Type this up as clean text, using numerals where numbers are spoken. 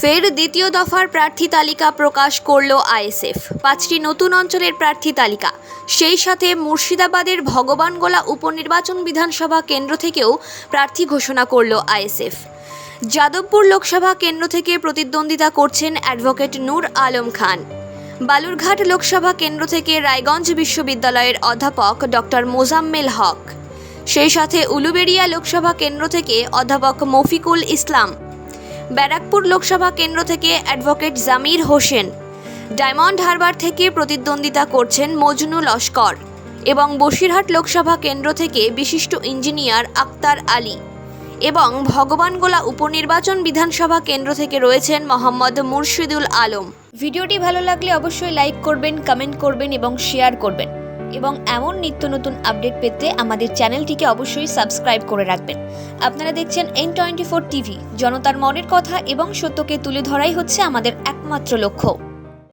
ফের দ্বিতীয় দফার প্রার্থী তালিকা প্রকাশ করল আইএসএফ। 5টি নতুন অঞ্চলের প্রার্থী তালিকা, সেই সাথে মুর্শিদাবাদের ভগবানগোলা উপনির্বাচন বিধানসভা কেন্দ্র থেকেও প্রার্থী ঘোষণা করল আইএসএফ। যাদবপুর লোকসভা কেন্দ্র থেকে প্রতিদ্বন্দ্বিতা করছেন অ্যাডভোকেট নূর আলম খান। বালুরঘাট লোকসভা কেন্দ্র থেকে রায়গঞ্জ বিশ্ববিদ্যালয়ের অধ্যাপক ডক্টর মোজাম্মেল হক, সেই সাথে উলুবেড়িয়া লোকসভা কেন্দ্র থেকে অধ্যাপক মফিকুল ইসলাম, ব্যারাকপুর লোকসভা কেন্দ্র থেকে অ্যাডভোকেট জামির হোসেন, ডায়মন্ড হারবার থেকে প্রতিদ্বন্দ্বিতা করছেন মজনু লস্কর এবং বসিরহাট লোকসভা কেন্দ্র থেকে বিশিষ্ট ইঞ্জিনিয়ার আক্তার আলী এবং ভগবানগোলা উপনির্বাচন বিধানসভা কেন্দ্র থেকে রয়েছেন মোহাম্মদ মুর্শিদুল আলম। ভিডিওটি ভালো লাগলে অবশ্যই লাইক করবেন, কমেন্ট করবেন এবং শেয়ার করবেন এবং এমন নিত্য নতুন আপডেট পেতে আমাদের চ্যানেলটিকে অবশ্যই সাবস্ক্রাইব করে রাখবেন। আপনারা দেখছেন N24 টিভি। জনতার মনের কথা এবং সত্যকে তুলে ধরাই হচ্ছে আমাদের একমাত্র লক্ষ্য।